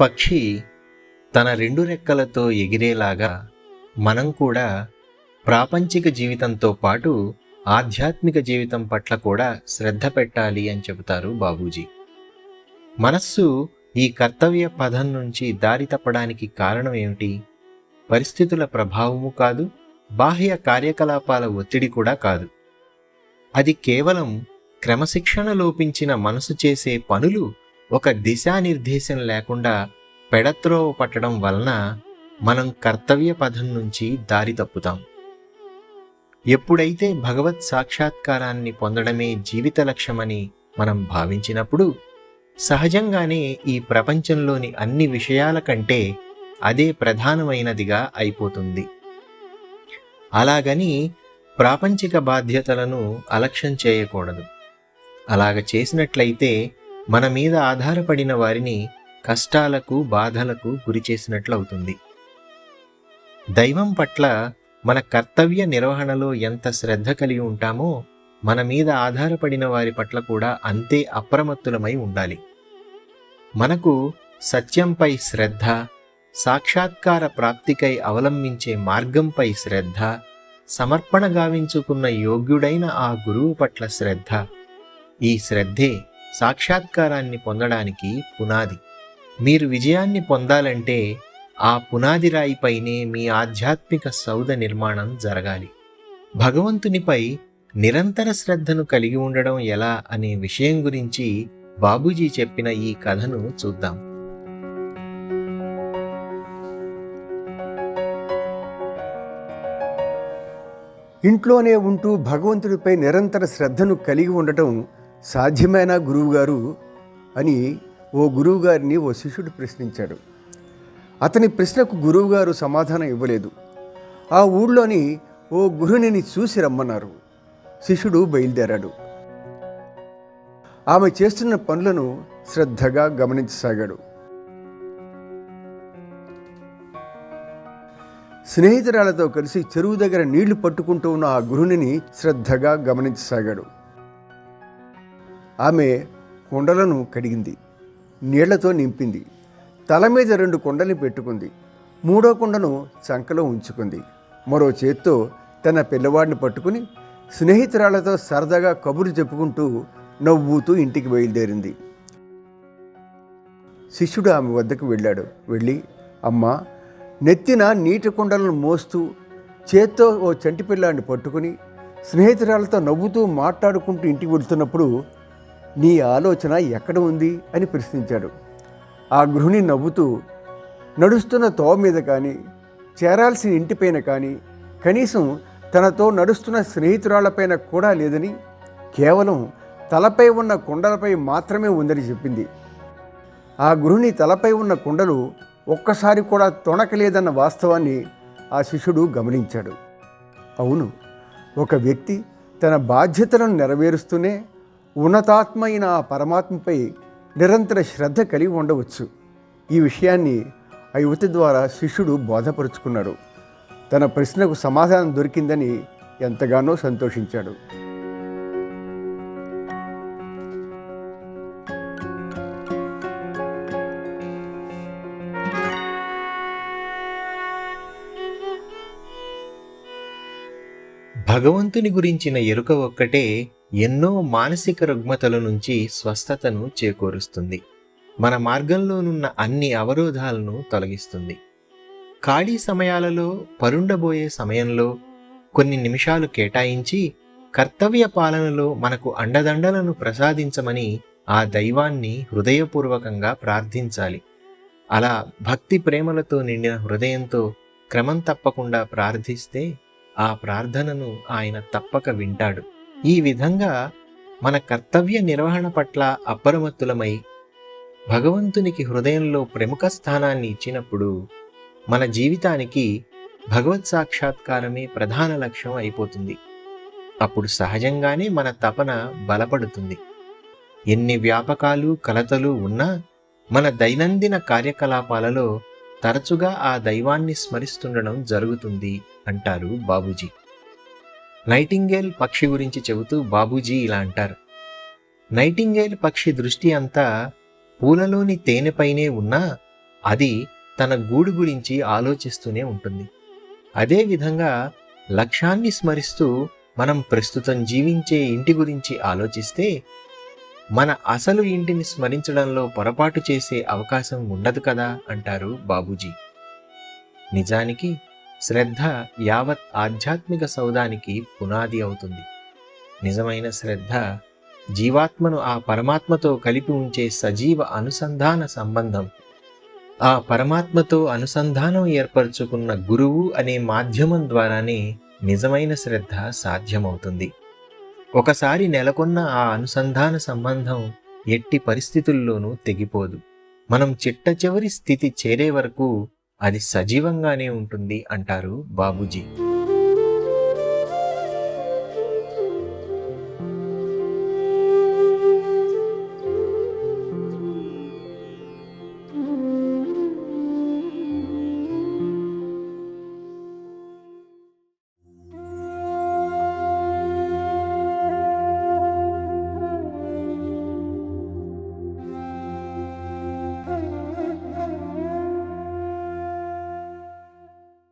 పక్షి తన రెండు రెక్కలతో ఎగిరేలాగా మనం కూడా ప్రాపంచిక జీవితంతో పాటు ఆధ్యాత్మిక జీవితం పట్ల కూడా శ్రద్ధ పెట్టాలి అని చెబుతారు బాబూజీ. మనస్సు ఈ కర్తవ్య పథం నుంచి దారి తప్పడానికి కారణం ఏమిటి? పరిస్థితుల ప్రభావము కాదు, బాహ్య కార్యకలాపాల ఒత్తిడి కూడా కాదు. అది కేవలం క్రమశిక్షణ లోపించిన మనసు చేసే పనులు ఒక దిశానిర్దేశం లేకుండా పెడత్రోవ పట్టడం వలన మనం కర్తవ్య పథం నుంచి దారి తప్పుతాం. ఎప్పుడైతే భగవత్ సాక్షాత్కారాన్ని పొందడమే జీవిత లక్ష్యమని మనం భావించినప్పుడు సహజంగానే ఈ ప్రపంచంలోని అన్ని విషయాల కంటే అదే ప్రధానమైనదిగా అయిపోతుంది. అలాగని ప్రాపంచిక బాధ్యతలను అలక్ష్యం చేయకూడదు. అలాగ చేసినట్లయితే మన మీద ఆధారపడిన వారిని కష్టాలకు బాధలకు గురి చేసినట్లవుతుంది. దైవం పట్ల మన కర్తవ్య నిర్వహణలో ఎంత శ్రద్ధ కలిగి ఉంటామో మన మీద ఆధారపడిన వారి పట్ల కూడా అంతే అప్రమత్తులమై ఉండాలి. మనకు సత్యంపై శ్రద్ధ, సాక్షాత్కార ప్రాప్తికై అవలంబించే మార్గంపై శ్రద్ధ, సమర్పణ గావించుకున్న యోగ్యుడైన ఆ గురువు పట్ల శ్రద్ధ, ఈ శ్రద్ధే సాక్షాత్కారాన్ని పొందడానికి పునాది. మీరు విజయాన్ని పొందాలంటే ఆ పునాది రాయిపైనే మీ ఆధ్యాత్మిక సౌధ నిర్మాణం జరగాలి. భగవంతునిపై నిరంతర శ్రద్ధను కలిగి ఉండడం ఎలా అనే విషయం గురించి బాబూజీ చెప్పిన ఈ కథను చూద్దాం. ఇంట్లోనే ఉంటూ భగవంతుడిపై నిరంతర శ్రద్ధను కలిగి ఉండటం సాధ్యమేనా గురువుగారు అని ఓ గురువుగారిని ఓ శిష్యుడు ప్రశ్నించాడు. అతని ప్రశ్నకు గురువుగారు సమాధానం ఇవ్వలేదు. ఆ ఊళ్ళోని ఓ గృహిణిని చూసి రమ్మన్నారు. శిష్యుడు బయలుదేరాడు. ఆమె చేస్తున్న పనులను శ్రద్ధగా గమనించసాగాడు. స్నేహితురాలతో కలిసి చెరువు దగ్గర నీళ్లు పట్టుకుంటూ ఉన్న ఆ గృహిణిని శ్రద్ధగా గమనించసాగాడు. ఆమె కుండలను కడిగింది, నీళ్లతో నింపింది, తల మీద 2 కుండల్ని పెట్టుకుంది, 3వ కుండను చంకలో ఉంచుకుంది. మరో చేత్తో తన పిల్లవాడిని పట్టుకుని స్నేహితురాలతో సరదాగా కబుర్లు చెప్పుకుంటూ నవ్వుతూ ఇంటికి బయలుదేరింది. శిష్యుడు ఆమె వద్దకు వెళ్ళి అమ్మా, నెత్తిన నీటి కుండలను మోస్తూ చేత్తో ఓ చంటి పిల్లాడిని పట్టుకుని స్నేహితురాలతో నవ్వుతూ మాట్లాడుకుంటూ ఇంటికి వెళ్తున్నప్పుడు నీ ఆలోచన ఎక్కడ ఉంది అని ప్రశ్నించాడు. ఆ గృహిణి నవ్వుతూ నడుస్తున్న తోవ మీద కానీ, చేరాల్సిన ఇంటిపైన కానీ, కనీసం తనతో నడుస్తున్న స్నేహితురాళ్లపైన కూడా లేదని, కేవలం తలపై ఉన్న కుండలపై మాత్రమే ఉందని చెప్పింది. ఆ గృహిణి తలపై ఉన్న కుండలు ఒక్కసారి కూడా తొణకలేదన్న వాస్తవాన్ని ఆ శిష్యుడు గమనించాడు. అవును, ఒక వ్యక్తి తన బాధ్యతలను నెరవేరుస్తూనే ఉన్నతాత్మ అయిన ఆ పరమాత్మపై నిరంతర శ్రద్ధ కలిగి ఉండవచ్చు. ఈ విషయాన్ని ఆ యువతి ద్వారా శిష్యుడు బోధపరుచుకున్నాడు. తన ప్రశ్నకు సమాధానం దొరికిందని ఎంతగానో సంతోషించాడు. భగవంతుని గురించిన ఎరుక ఒక్కటే ఎన్నో మానసిక రుగ్మతల నుంచి స్వస్థతను చేకూరుస్తుంది. మన మార్గంలోనున్న అన్ని అవరోధాలను తొలగిస్తుంది. ఖాళీ సమయాలలో, పరుండబోయే సమయంలో కొన్ని నిమిషాలు కేటాయించి కర్తవ్య పాలనలో మనకు అండదండలను ప్రసాదించమని ఆ దైవాన్ని హృదయపూర్వకంగా ప్రార్థించాలి. అలా భక్తి ప్రేమలతో నిండిన హృదయంతో క్రమం తప్పకుండా ప్రార్థిస్తే ఆ ప్రార్థనను ఆయన తప్పక వింటాడు. ఈ విధంగా మన కర్తవ్య నిర్వహణ పట్ల అప్రమత్తులమై భగవంతునికి హృదయంలో ప్రముఖ స్థానాన్ని ఇచ్చినప్పుడు మన జీవితానికి భగవత్ సాక్షాత్కారమే ప్రధాన లక్ష్యం అయిపోతుంది. అప్పుడు సహజంగానే మన తపన బలపడుతుంది. ఎన్ని వ్యాపకాలు కలతలు ఉన్నా మన దైనందిన కార్యకలాపాలలో తరచుగా ఆ దైవాన్ని స్మరిస్తుండడం జరుగుతుంది అంటారు బాబూజీ. నైటింగేల్ పక్షి గురించి చెబుతూ బాబూజీ ఇలా అంటారు: నైటింగేల్ పక్షి దృష్టి అంతా పూలలోని తేనెపైనే ఉన్నా అది తన గూడు గురించి ఆలోచిస్తూనే ఉంటుంది. అదేవిధంగా లక్ష్యాన్ని స్మరిస్తూ మనం ప్రస్తుతం జీవించే ఇంటి గురించి ఆలోచిస్తే మన అసలు ఇంటిని స్మరించడంలో పొరపాటు చేసే అవకాశం ఉండదు కదా అంటారు బాబూజీ. నిజానికి శ్రద్ధ యావత్ ఆధ్యాత్మిక సౌధానికి పునాది అవుతుంది. నిజమైన శ్రద్ధ జీవాత్మను ఆ పరమాత్మతో కలిపి ఉంచే సజీవ అనుసంధాన సంబంధం. ఆ పరమాత్మతో అనుసంధానం ఏర్పరచుకున్న గురువు అనే మాధ్యమం ద్వారానే నిజమైన శ్రద్ధ సాధ్యమవుతుంది. ఒకసారి నెలకొన్న ఆ అనుసంధాన సంబంధం ఎట్టి పరిస్థితుల్లోనూ తెగిపోదు. మనం చిట్ట చివరి స్థితి చేరే వరకు అది సజీవంగానే ఉంటుంది అంటారు బాబూజీ.